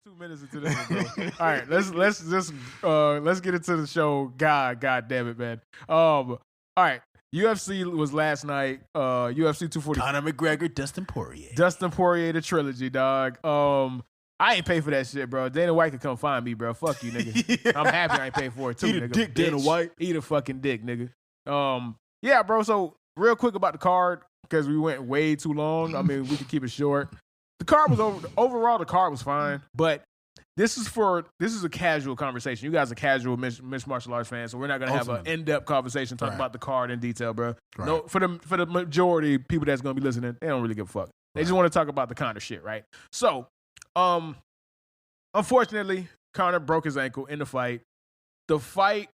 2 minutes into this one, bro. All right, let's get into the show. God damn it, man. All right, UFC was last night. UFC 240. Conor McGregor, Dustin Poirier, the trilogy, dog. I ain't pay for that shit, bro. Dana White could come find me, bro. Fuck you, nigga. Yeah. I'm happy I ain't paid for it too, Eat nigga. a dick, Dana White. Eat a fucking dick, nigga. Yeah, bro. So real quick about the card, because we went way too long. I mean, we could keep it short. The card was overall. The card was fine, but this is a casual conversation. You guys are casual mixed martial arts fans, so we're not gonna have an in-depth conversation talking about the card in detail, bro. Right. No, for the majority of people that's gonna be listening, they don't really give a fuck. They just want to talk about the Conor shit, right? So, unfortunately, Conor broke his ankle in the fight. The fight,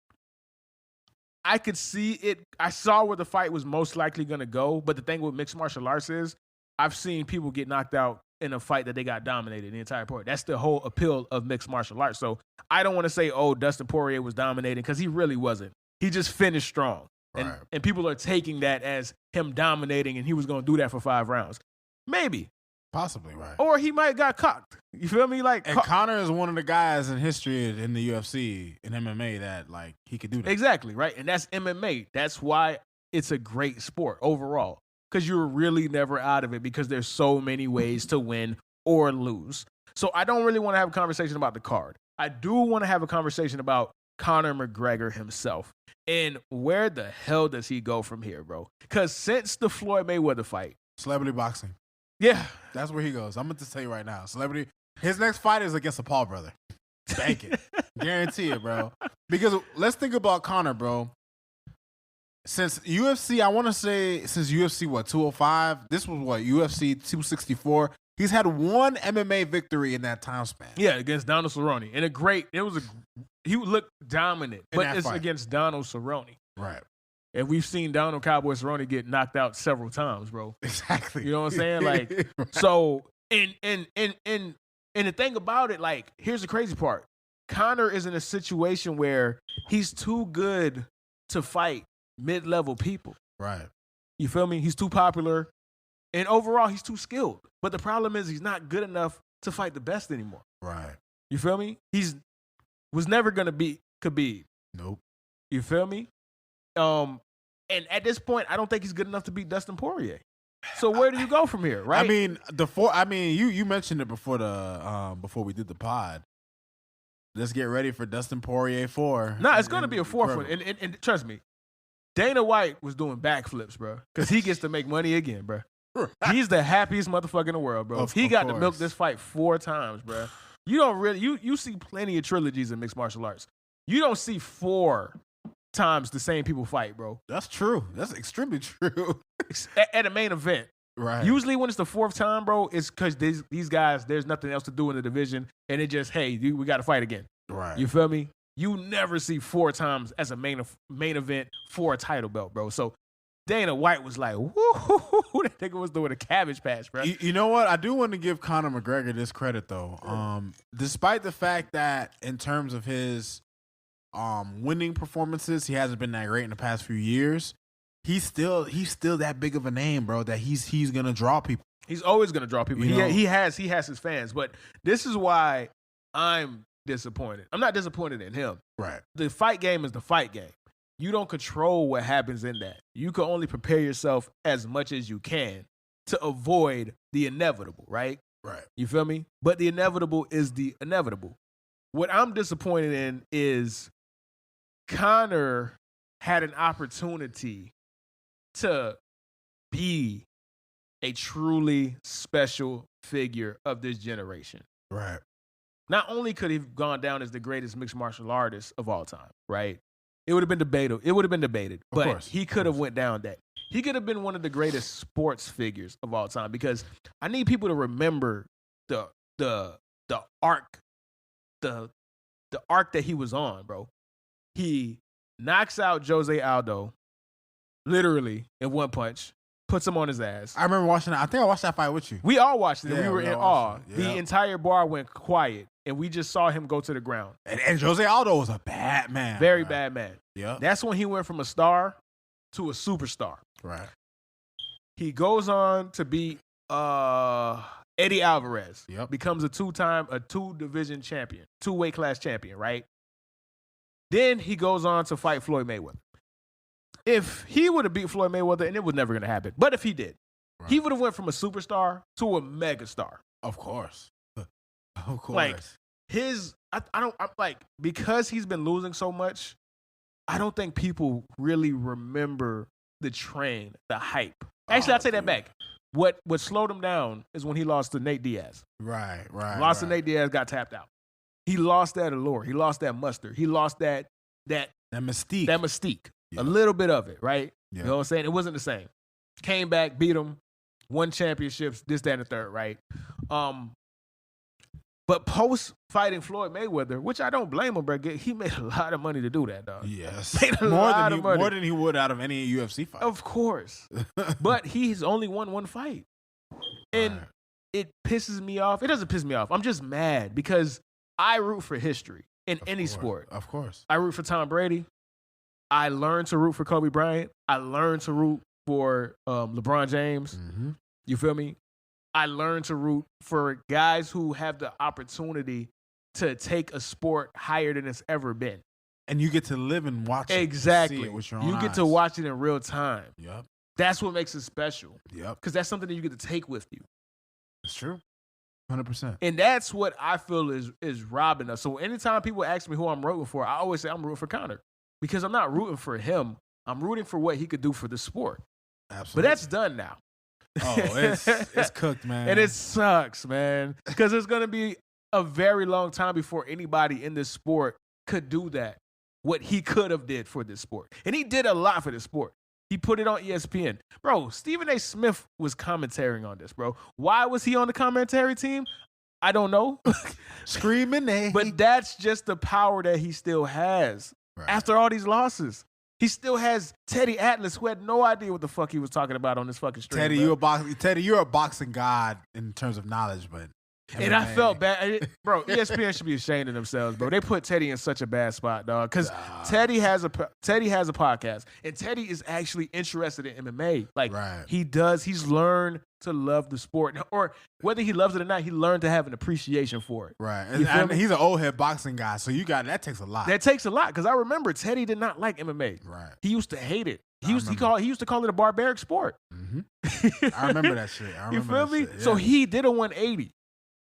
I could see it. I saw where the fight was most likely gonna go, but the thing with mixed martial arts is, I've seen people get knocked out in a fight that they got dominated the entire part. That's the whole appeal of mixed martial arts. So I don't want to say, Dustin Poirier was dominating, because he really wasn't. He just finished strong. And people are taking that as him dominating, and he was going to do that for 5 rounds. Maybe. Possibly, right. Or he might have got cocked. You feel me? And Conor is one of the guys in history in the UFC, in MMA, that like he could do that. Exactly, right? And that's MMA. That's why it's a great sport overall. Because you're really never out of it, because there's so many ways to win or lose. So I don't really want to have a conversation about the card. I do want to have a conversation about Conor McGregor himself. And where the hell does he go from here, bro? Because since the Floyd Mayweather fight. Celebrity boxing. Yeah. That's where he goes. I'm going to tell you right now. Celebrity. His next fight is against the Paul brother. Bank it. Guarantee it, bro. Because let's think about Conor, bro. Since UFC, I want to say since UFC, 205? This was UFC 264? He's had one MMA victory in that time span. Yeah, against Donald Cerrone. And he looked dominant, but it's against Donald Cerrone. Right. And we've seen Donald Cowboy Cerrone get knocked out several times, bro. Exactly. You know what I'm saying? Like, right. So, and the thing about it, like, here's the crazy part. Conor is in a situation where he's too good to fight mid-level people. Right. You feel me? He's too popular. And overall, he's too skilled. But the problem is he's not good enough to fight the best anymore. Right. You feel me? Was never going to beat Khabib. Nope. You feel me? And at this point, I don't think he's good enough to beat Dustin Poirier. So where do you go from here, right? I mean, you mentioned it before before we did the pod. Let's get ready for Dustin Poirier 4. No, it's going to be a 4th one. And trust me, Dana White was doing backflips, bro, because he gets to make money again, bro. He's the happiest motherfucker in the world, bro. He got to milk this fight 4 times, bro. You don't really you see plenty of trilogies in mixed martial arts. You don't see 4 times the same people fight, bro. That's true. That's extremely true. At a main event. Right. Usually when it's the 4th time, bro, it's because these guys, there's nothing else to do in the division, and it just, hey, we got to fight again. Right. You feel me? You never see 4 times as a main event for a title belt, bro. So Dana White was like, woo, that nigga was doing a cabbage patch, bro. You know what? I do want to give Conor McGregor this credit, though. Despite the fact that in terms of his winning performances, he hasn't been that great in the past few years, he's still that big of a name, bro, that he's going to draw people. He's always going to draw people. He has his fans. But this is why I'm disappointed. I'm not disappointed in him. Right. The fight game is the fight game. You don't control what happens in that. You can only prepare yourself as much as you can to avoid the inevitable, right? Right. You feel me? But the inevitable is the inevitable. What I'm disappointed in is Conor had an opportunity to be a truly special figure of this generation. Right. Not only could he have gone down as the greatest mixed martial artist of all time, right? It would have been debated. But he could have went down that. He could have been one of the greatest sports figures of all time, because I need people to remember the arc, the arc that he was on, bro. He knocks out Jose Aldo literally in one punch, puts him on his ass. I remember watching that. I think I watched that fight with you. We all watched it, and we were in awe. Yeah. The entire bar went quiet, and we just saw him go to the ground. And Jose Aldo was a bad man. Very bad man. Yeah. That's when he went from a star to a superstar. Right. He goes on to beat Eddie Alvarez Yep. becomes a two-division champion, two-weight class champion, right? Then he goes on to fight Floyd Mayweather. If he would have beat Floyd Mayweather, and it was never going to happen, but if he did, he would have went from a superstar to a megastar. Of course. Of course. Like, I'm like, because he's been losing so much, I don't think people really remember the train, the hype. Actually, I'll take that back. What slowed him down is when he lost to Nate Diaz. Right. To Nate Diaz, got tapped out. He lost that allure. He lost that mustard. He lost that mystique. That mystique. Yeah. A little bit of it, right? Yeah. You know what I'm saying? It wasn't the same. Came back, beat him, won championships, this, that, and the third, right? But post fighting Floyd Mayweather, which I don't blame him, bro. He made a lot of money to do that, dog. Yes. Made a lot of money. More than he would out of any UFC fight. Of course. But he's only won one fight. And it pisses me off. It doesn't piss me off. I'm just mad because I root for history in any sport. Of course. I root for Tom Brady. I learned to root for Kobe Bryant. I learned to root for LeBron James. Mm-hmm. You feel me? I learned to root for guys who have the opportunity to take a sport higher than it's ever been. And you get to live and watch it. Exactly. See it with your own you get eyes. to watch it in real time. Yep. That's what makes it special. Yep. Because that's something that you get to take with you. It's true. 100%. And that's what I feel is robbing us. So anytime people ask me who I'm rooting for, I always say I'm rooting for Conor. Because I'm not rooting for him. I'm rooting for what he could do for the sport. Absolutely. But that's done now. Oh, it's cooked, man. And it sucks, man. Because it's going to be a very long time before anybody in this sport could do that. What he could have did for this sport. And he did a lot for this sport. He put it on ESPN. Bro, Stephen A. Smith was commentating on this, bro. Why was he on the commentary team? I don't know. Screaming, eh? But that's just the power that he still has. Right. After all these losses. He still has Teddy Atlas, who had no idea what the fuck he was talking about on this fucking stream. Teddy, you're a boxing god in terms of knowledge, but and I felt bad, bro. ESPN should be ashamed of themselves, bro. They put Teddy in such a bad spot, dog. Because Teddy has a podcast, and Teddy is actually interested in MMA. Like he's learned to love the sport, or whether he loves it or not, he learned to have an appreciation for it. Right, and he's an old head boxing guy, so that takes a lot. That takes a lot because I remember Teddy did not like MMA. Right, he used to hate it. He used to call it a barbaric sport. Mm-hmm. I remember that shit. You feel me? Yeah. So he did a 180.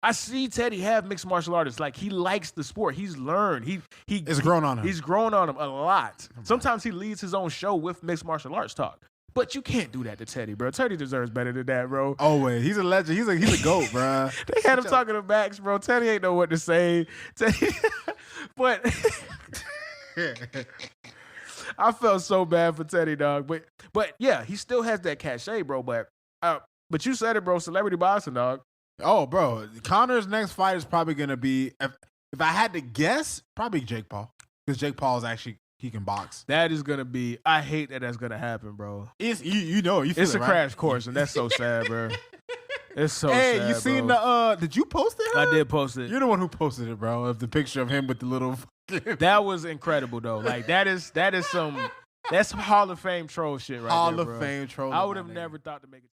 I see Teddy have mixed martial artists. Like, he likes the sport. He's learned. It's grown on him. He's grown on him a lot. Sometimes he leads his own show with mixed martial arts talk. But you can't do that to Teddy, bro. Teddy deserves better than that, bro. Always. He's a legend. He's a GOAT, bro. They had him talking to Max, bro. Teddy ain't know what to say. But I felt so bad for Teddy, dog. But yeah, he still has that cachet, bro. But you said it, bro. Celebrity boxing, dog. Oh, bro. Conor's next fight is probably going to be, if I had to guess, probably Jake Paul. Because Jake Paul is actually, he can box. That is going to be, I hate that that's going to happen, bro. It's a crash course, and that's so sad, bro. It's so sad, Hey, you seen the, did you post it? I did post it. You're the one who posted it, bro, of the picture of him with the little. That was incredible, though. Like, that's some Hall of Fame troll shit right there, Hall bro. of Fame troll. I would have never thought to make it.